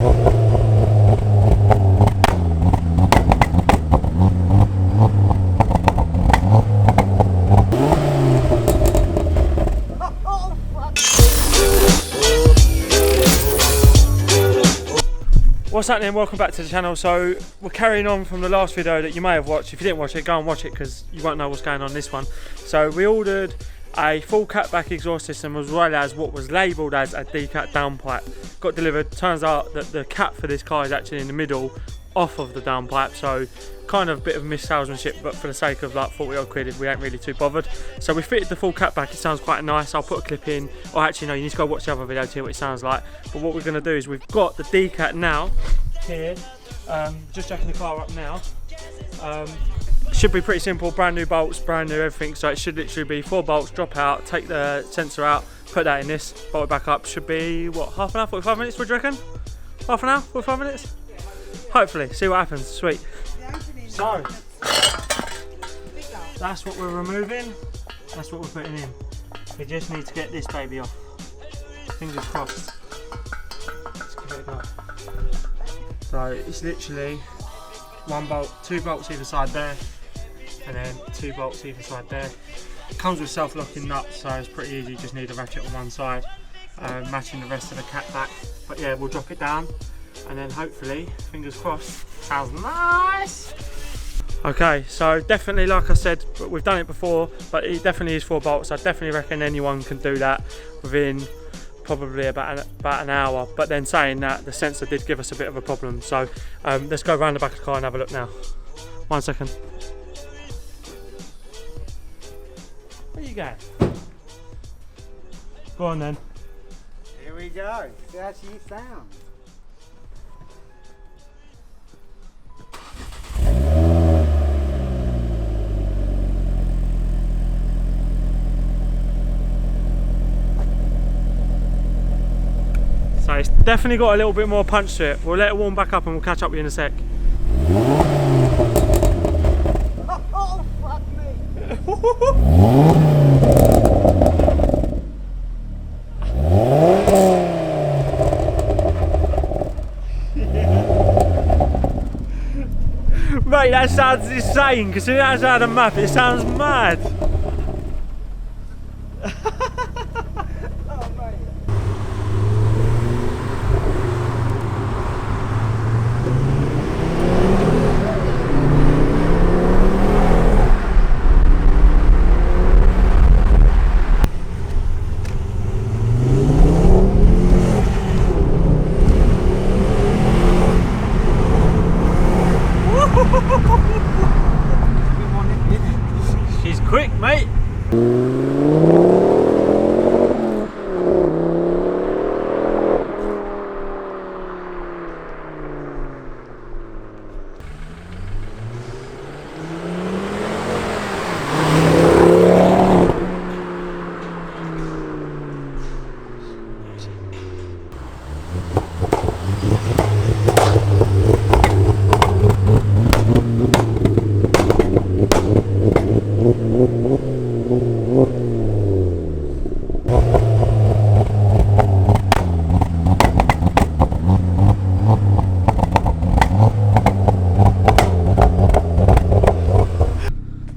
What's happening? Welcome back to the channel. So we're carrying on from the last video that you may have watched. If you didn't watch it, go and watch it because you won't know what's going on in this one. So we ordered a full catback exhaust system as well as what was labelled as a DECAT downpipe. Got delivered. Turns out that the cap for this car is actually in the middle off of the downpipe, so kind of a bit of mis-salesmanship, but for the sake of like 40 odd quid we ain't really too bothered. So we fitted the full catback. It sounds quite nice. I'll put a clip in, or actually no, you need to go watch the other video to hear what it sounds like. But what we're going to do is we've got the DECAT now here, just checking the car up now. Should be pretty simple, brand new bolts, brand new everything, so it should literally be 4 bolts, drop out, take the sensor out, put that in this, bolt it back up. Should be what, half an hour, 45 minutes, what do you reckon? Half an hour, 45 minutes? Hopefully, see what happens. Sweet. So that's what we're removing, that's what we're putting in. We just need to get this baby off. Fingers crossed. Let's give it a go. So it's literally 1 bolt, 2 bolts either side there, and then 2 bolts either side there. It comes with self-locking nuts, so it's pretty easy. You just need a ratchet on one side, matching the rest of the catback. But yeah, we'll drop it down, and then hopefully, fingers crossed, sounds nice. Okay, so definitely, like I said, we've done it before, but it definitely is 4 bolts. I definitely reckon anyone can do that within probably about an hour. But then saying that, the sensor did give us a bit of a problem. So let's go around the back of the car and have a look now. 1 second. Where you going? Go on then. Here we go. See how she sounds. So it's definitely got a little bit more punch to it. We'll let it warm back up and we'll catch up with you in a sec. Oh, fuck me! Mate, that sounds insane. Considering that's out of the map, it sounds mad. She's quick, mate.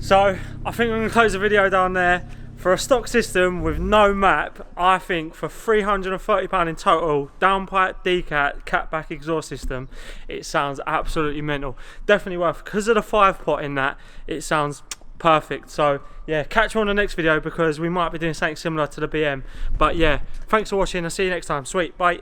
So I think I'm going to close the video down there. For a stock system with no map, I think for £330 in total, downpipe, DECAT, catback exhaust system, it sounds absolutely mental. Definitely worth, because of the 5-pot in that, it sounds perfect. So yeah, catch you on the next video because we might be doing something similar to the BM. But yeah, thanks for watching. I'll see you next time. Sweet, bye.